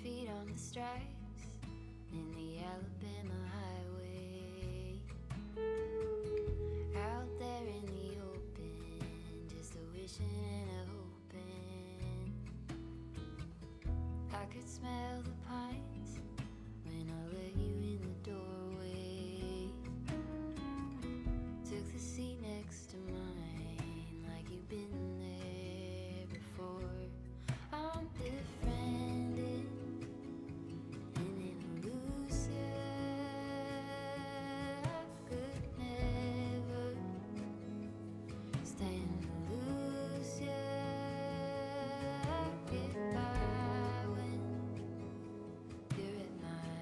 feet on the stripes in the Alabama highway. Out there in the open, just a wishing and a hoping. I could smell the pines when I let you in the doorway. Took the seat next to mine like you've been there before. I'm befriended in an illusion. I could never stand to lose you. I get by when you're at my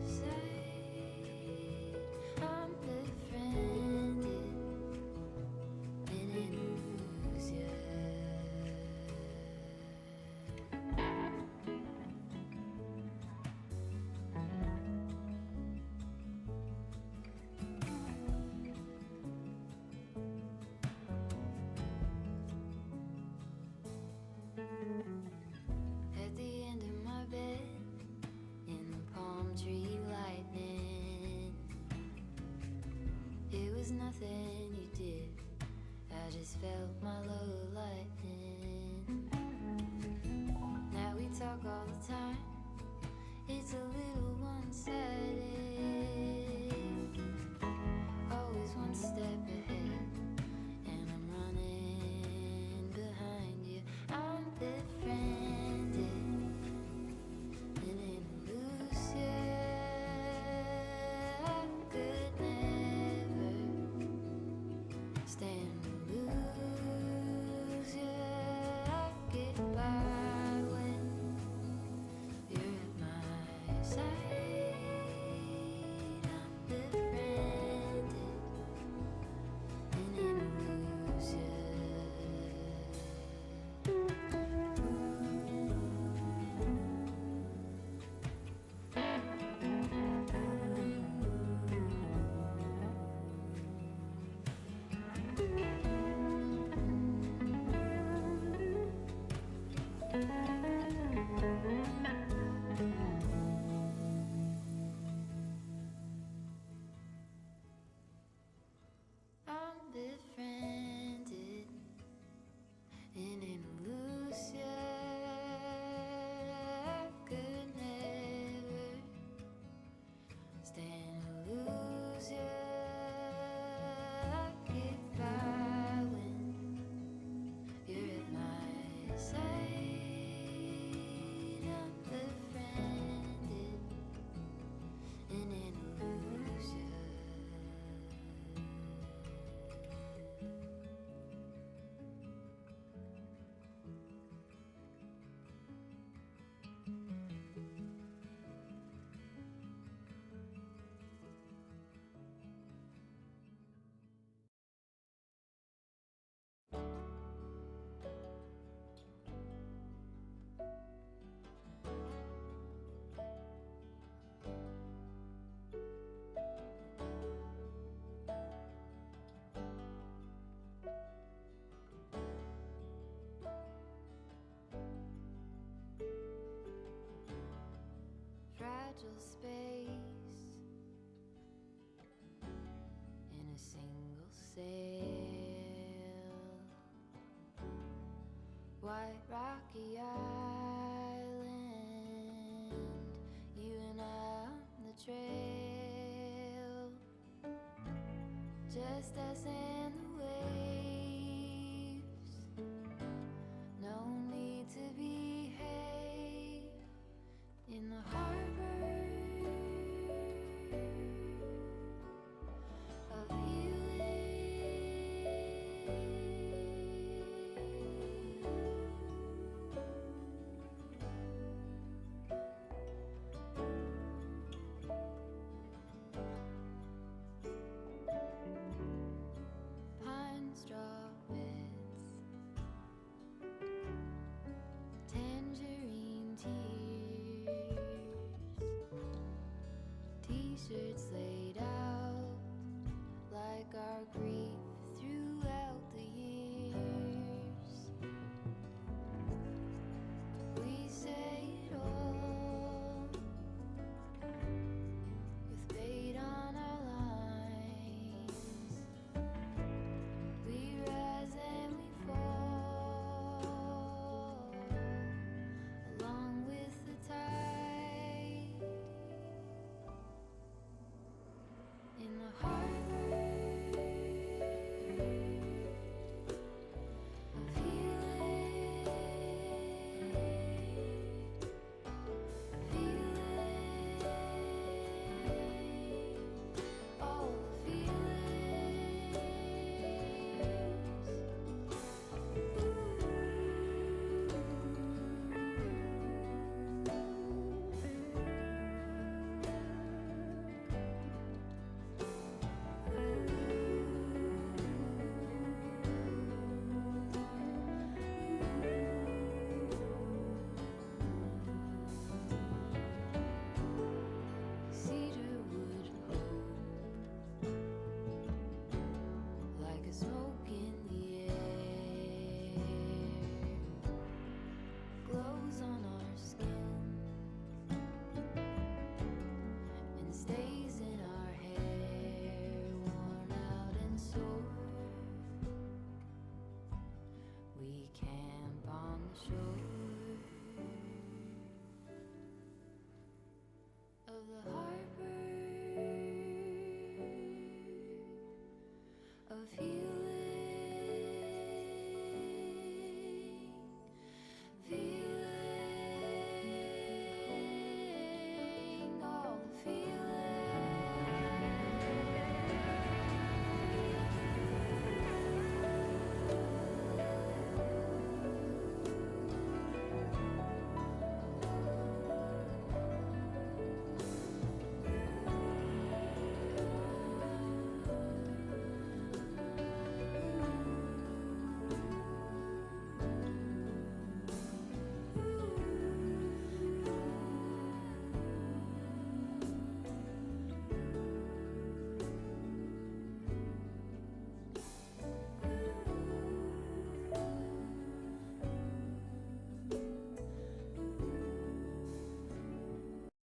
side. I'm befriended in an illusion. At the end of my bed, in the palm tree lightning, it was nothing you did, I just felt my low lightning. Now we talk all the time, it's a little one-sided, always one step ahead, and I'm running behind you. I'm befriended in an illusion. I could never stand to lose you. I get by when you're at my side. I'm befriended in an illusion. I'm befriended in an illusion. I could never stand to lose you. I get by when you're at my side. I'm befriended in an illusion. Fragile space in a single sail. White rocky island, you and I on the trail. Just us and the waves, no need to behave in the harbor of pine straw beds, tangerine tears, t-shirts laid out like our grief.